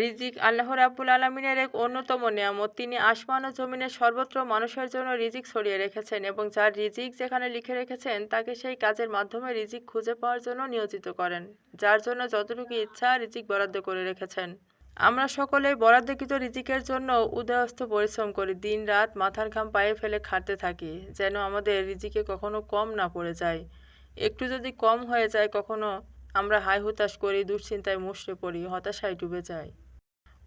রিজিক আল্লাহ রাব্বুল আলামিনের এক অন্যতম নিয়ামত। তিনি আসমান ও জমিনের সর্বত্র মানুষের জন্য রিজিক ছড়িয়ে রেখেছেন এবং যার রিজিক যেখানে লিখে রেখেছেন তাকে সেই কাজের মাধ্যমে রিজিক খুঁজে পাওয়ার জন্য নিয়োজিত করেন। যার জন্য যতটুকু ইচ্ছা রিজিক বরাদ্দ করে রেখেছেন। আমরা সকলেই বরাদ্দকৃত রিজিকের জন্য উদয়াস্ত পরিশ্রম করি, দিন রাত মাথার ঘাম পায়ে ফেলে খাটতে থাকি, যেন আমাদের রিজিকে কখনো কম না পড়ে যায়। একটু যদি কম হয়ে যায় কখনো আমরা হায় হুতাশ করি, দুশ্চিন্তায় মুষড়ে পড়ি, হতাশায় ডুবে যাই।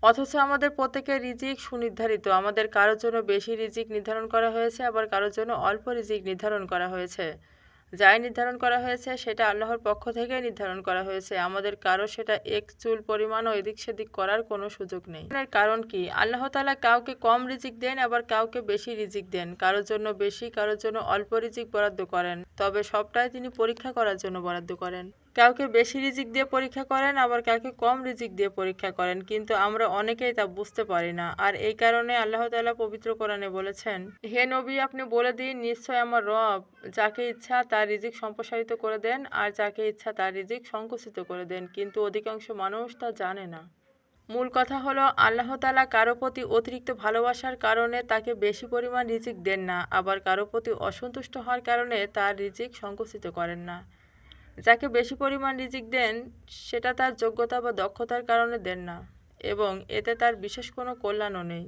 অথচ আমাদের প্রত্যেকের রিজিক সুনির্ধারিত। আমাদের কারোর জন্য বেশি রিজিক নির্ধারণ করা হয়েছে, আবার কারোর জন্য অল্প রিজিক নির্ধারণ করা হয়েছে। যাই নির্ধারণ করা হয়েছে সেটা আল্লাহর পক্ষ থেকেই নির্ধারণ করা হয়েছে। আমাদের কারো সেটা এক চুল পরিমাণও এদিক সেদিক করার কোনো সুযোগ নেই। এর কারণ কি? আল্লাহ তাআলা কাউকে কম রিজিক দেন, আবার কাউকে বেশি রিজিক দেন। কারোর জন্য বেশি, কারোর জন্য অল্প রিজিক বরাদ্দ করেন। তবে সবটাই তিনি পরীক্ষা করার জন্য বরাদ্দ করেন। কাউকে বেশি রিজিক দিয়ে পরীক্ষা করেন, আবার কাউকে কম রিজিক দিয়ে পরীক্ষা করেন, কিন্তু আমরা অনেকেই তা বুঝতে পারি না। আর এই কারণে আল্লাহ তাআলা পবিত্র কোরআনে বলেছেন, হে নবী, আপনি বলে দিন, নিশ্চয় আমার রব যাকে ইচ্ছা তার রিজিক সম্প্রসারিত করে দেন আর যাকে ইচ্ছা তার রিজিক সংকুচিত করে দেন, কিন্তু অধিকাংশ মানুষ তা জানে না। মূল কথা হলো আল্লাহ তাআলা কারো প্রতি অতিরিক্ত ভালোবাসার কারণে তাকে বেশি পরিমাণ রিজিক দেন না, আবার কারো প্রতি অসন্তুষ্ট হওয়ার কারণে তার রিজিক সংকুচিত করেন না। যাকে বেশি পরিমাণ রিজিক দেন সেটা তার যোগ্যতা বা দক্ষতার কারণে দেন না, এবং এতে তার বিশেষ কোনো কল্যাণও নেই।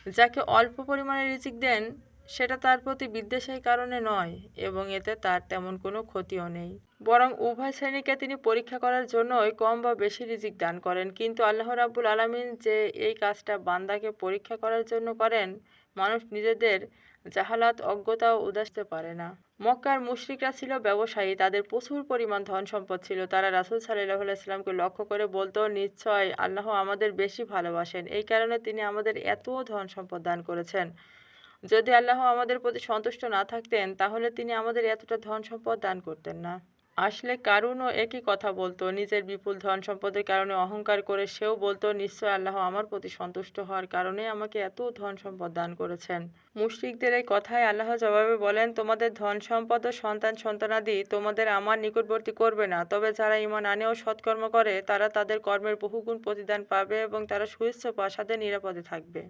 যাকে অল্প পরিমাণে রিজিক দেন সেটা তার প্রতি বিদ্বেষের কারণে নয়, এবং এতে তার তেমন কোনো ক্ষতিও নেই। বরং উভয় শ্রেণীকে তিনি পরীক্ষা করার জন্যই কম বা বেশি রিজিক দান করেন। কিন্তু আল্লাহ রাব্বুল আলামিন যে এই কাজটা বান্দাকে পরীক্ষা করার জন্য করেন, মানুষ নিজেদের জাহালাত, অজ্ঞতা ও উদাসতে পারে না। মক্কার মুশরিকরা ছিল ব্যবসায়ী, তাদের প্রচুর পরিমাণ ধন সম্পদ ছিল। তারা রাসূল সাল্লাল্লাহু আলাইহি ওয়াসাল্লামকে লক্ষ্য করে বলতো, নিশ্চয় আল্লাহ আমাদের বেশি ভালোবাসেন, এই কারণে তিনি আমাদের এত ধন সম্পদ দান করেছেন। যদি আল্লাহ আমাদের প্রতি সন্তুষ্ট না থাকতেন তাহলে তিনি আমাদের এতটা ধন সম্পদ দান করতেন না। আসলে কারুনও একই কথা বলতো। নিজের বিপুল ধন সম্পদের কারণে অহংকার করে সেও বলতো, নিশ্চয় আল্লাহ আমার প্রতি সন্তুষ্ট হওয়ার কারণে আমাকে এত ধন সম্পদ দান করেছেন। মুশরিকদের এই কথায় আল্লাহ জবাবে বলেন, তোমাদের ধন সম্পদ ও সন্তান সন্তানাদি তোমাদের আমার নিকটবর্তী করবে না, তবে যারা ঈমান আনে ও সৎকর্ম করে তারা তাদের কর্মের বহুগুণ প্রতিদান পাবে এবং তারা সুউচ্চ প্রাসাদে নিরাপদে থাকবে।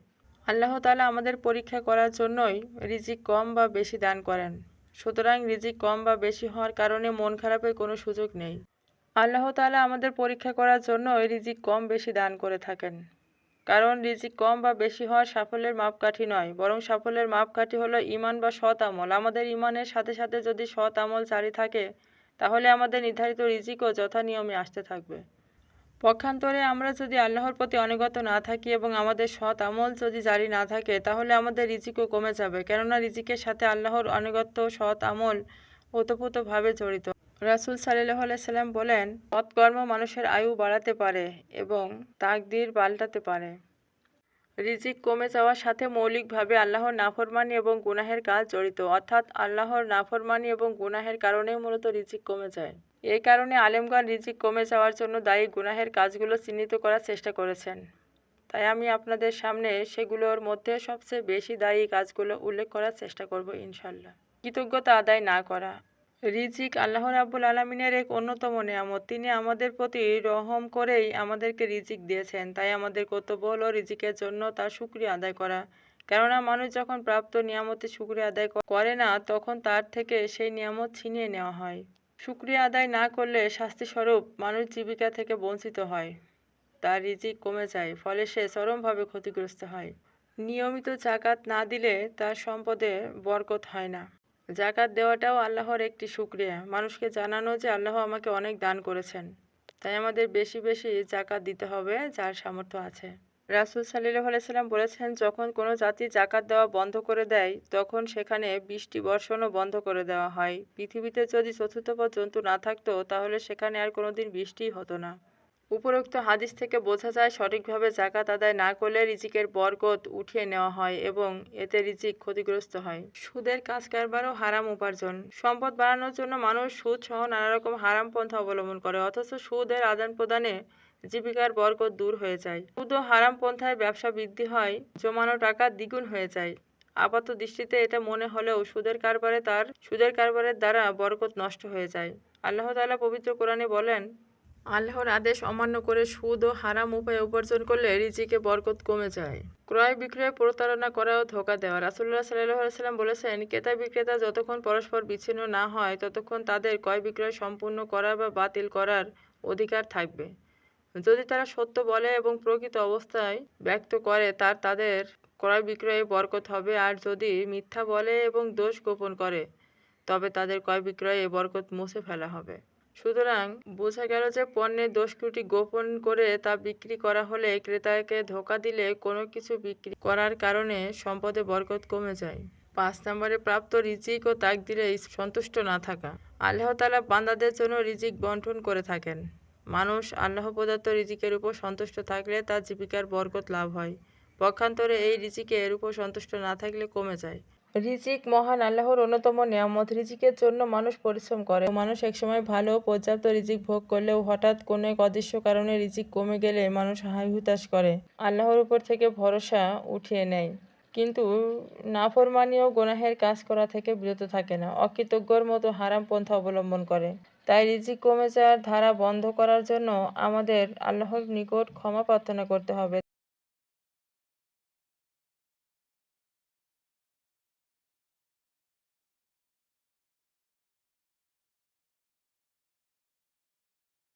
আল্লাহ তাআলা আমাদের পরীক্ষা করার জন্যই রিজিক কম বা বেশি দান করেন। সুতরাং রিজিক কম বা বেশি হওয়ার কারণে মন খারাপের কোনো সুযোগ নেই। আল্লাহ তাআলা আমাদের পরীক্ষা করার জন্যই রিজিক কম বেশি দান করে থাকেন। কারণ রিজিক কম বা বেশি হওয়ার সাফল্যের মাপকাঠি নয়, বরং সাফল্যের মাপকাঠি হলো ঈমান বা সৎ আমল। আমাদের ঈমানের সাথে সাথে যদি সৎ আমল জারি থাকে তাহলে আমাদের নির্ধারিত রিজিকও যথানিয়মে আসতে থাকবে। পক্ষান্তরে আমরা যদি আল্লাহর প্রতি অনুগত না থাকি এবং আমাদের সৎ আমল যদি জারি না থাকে তাহলে আমাদের রিজিকও কমে যাবে, কেননা রিজিকের সাথে আল্লাহর আনুগত্য, সৎ আমল ওতপ্রোতভাবে জড়িত। রাসূল সাল্লাল্লাহু আলাইহি সাল্লাম বলেন, সৎকর্ম মানুষের আয়ু বাড়াতে পারে এবং তাকদীর পাল্টাতে পারে। রিজিক কমে যাওয়ার সাথে মৌলিকভাবে আল্লাহর নাফরমানি এবং গুনাহের কাজ জড়িত, অর্থাৎ আল্লাহর নাফরমানি এবং গুনাহের কারণেই মূলত রিজিক কমে যায়। এই কারণে আলেমগণ রিজিক কমে যাওয়ার জন্য দায়ী গুনাহের কাজগুলো চিহ্নিত করার চেষ্টা করেছেন। তাই আমি আপনাদের সামনে সেগুলোর মধ্যে সবচেয়ে বেশি দায়ী কাজগুলো উল্লেখ করার চেষ্টা করব ইনশাআল্লাহ। কৃতজ্ঞতা আদায় না করা। রিজিক আল্লাহ রাব্বুল আলামিনের এক অন্যতম নেয়ামত। তিনি আমাদের প্রতি রহম করেই আমাদেরকে রিজিক দিয়েছেন। তাই আমাদের কর্তব্য হলো রিজিকের জন্য তার শুকরিয়া আদায় করা। কেননা মানুষ যখন প্রাপ্ত নিয়ামতের শুকরিয়া আদায় করে না তখন তার থেকে সেই নিয়ামত ছিনিয়ে নেওয়া হয়। শুকরিয়া আদায় না করলে শাস্তিস্বরূপ মানুষ জীবিকা থেকে বঞ্চিত হয়, তার রিজিক কমে যায়, ফলে সে চরমভাবে ক্ষতিগ্রস্ত হয়। নিয়মিত যাকাত না দিলে তার সম্পদে বরকত হয় না। যাকাত দেওয়াটাও আল্লাহর একটি শুকরিয়া, মানুষকে জানানো যে আল্লাহ আমাকে অনেক দান করেছেন, তাই আমাদের বেশি বেশি যাকাত দিতে হবে যার সামর্থ্য আছে। রাসূল সাল্লাল্লাহু আলাইহি সাল্লাম বলেছেন, যখন কোনো জাতি যাকাত দেওয়া বন্ধ করে দেয় তখন সেখানে বৃষ্টি বর্ষণও বন্ধ করে দেওয়া হয়। পৃথিবীতে যদি চতুর্থ জন্তু না থাকতো তাহলে সেখানে আর কোনোদিন বৃষ্টিই হতো না। উপরোক্ত হাদিস থেকে বোঝা যায় সঠিকভাবে যাকাত আদায় না করলে রিজিকের বরকত উঠিয়ে নেওয়া হয় এবং এতে রিজিক ক্ষতিগ্রস্ত হয়। সুদের কাজ কারবারও হারাম উপার্জন। সম্পদ বাড়ানোর জন্য মানুষ সুদ সহ নানা রকম হারাম পন্থা অবলম্বন করে, অথচ সুদের আদান প্রদানে জীবিকার বরকত দূর হয়ে যায়। সুদ ও হারাম পন্থায় ব্যবসা বৃদ্ধি হয়, জমানো টাকা দ্বিগুণ হয়ে যায়। আপাত দৃষ্টিতে এটা মনে হলেও সুদের কারবারের দ্বারা বরকত নষ্ট হয়ে যায়। আল্লাহ তাআলা পবিত্র কোরআনে বলেন, আল্লাহর আদেশ অমান্য করে সুদ ও হারাম উপায়ে উপার্জন করলে রিজিকে বরকত কমে যায়। ক্রয় বিক্রয়ে প্রতারণা করা ও ধোঁকা দেওয়া। রাসূলুল্লাহ সাল্লাল্লাহু আলাইহি ওয়াসাল্লাম বলেছেন, ক্রেতা বিক্রেতা যতক্ষণ পরস্পর বিচ্ছিন্ন না হয় ততক্ষণ তাদের ক্রয় বিক্রয় সম্পূর্ণ করা বা বাতিল করার অধিকার থাকবে। যদি তারা সত্য বলে এবং প্রকৃত অবস্থায় ব্যক্ত করে তাদের ক্রয় বিক্রয়ে বরকত হবে, আর যদি মিথ্যা বলে এবং দোষ গোপন করে তবে তাদের ক্রয় বিক্রয়ে বরকত মুছে ফেলা হবে। সুতরাং বোঝা গেল যে পণ্যের দোষ ত্রুটি গোপন করে তা বিক্রি করা হলে ক্রেতাকে ধোঁকা দিলে কোনো কিছু বিক্রি করার কারণে সম্পদে বরকত কমে যায়। ৫ নম্বরে প্রাপ্ত রিজিক ও তাকদীরে সন্তুষ্ট না থাকা। আল্লাহ তাআলা বান্দাদের জন্য রিজিক বন্টন করে থাকেন। মানুষ আল্লাহ প্রদত্ত রিজিকের উপর সন্তুষ্ট থাকলে তার জীবিকার বরকত লাভ হয়। পক্ষান্তরে এই রিজিকের উপর সন্তুষ্ট না থাকলে কমে যায়। রিজিক মহান আল্লাহর অন্যতম নিয়ামত। রিজিকের জন্য মানুষ পরিশ্রম করে। মানুষ একসময় ভালো ও পর্যাপ্ত রিজিক ভোগ করলেও হঠাৎ কোনো এক অদৃশ্য কারণে রিজিক কমে গেলে মানুষ হায় হুতাশ করে, আল্লাহর উপর থেকে ভরসা উঠিয়ে নেয়। কিন্তু নাফরমানি ও গুনাহের কাজ করা থেকে বিরত থাকে না, অকৃতজ্ঞর মতো হারাম পন্থা অবলম্বন করে। তাই রিজিক কমে যাওয়ার ধারা বন্ধ করার জন্য আমাদের আল্লাহর নিকট ক্ষমা প্রার্থনা করতে হবে।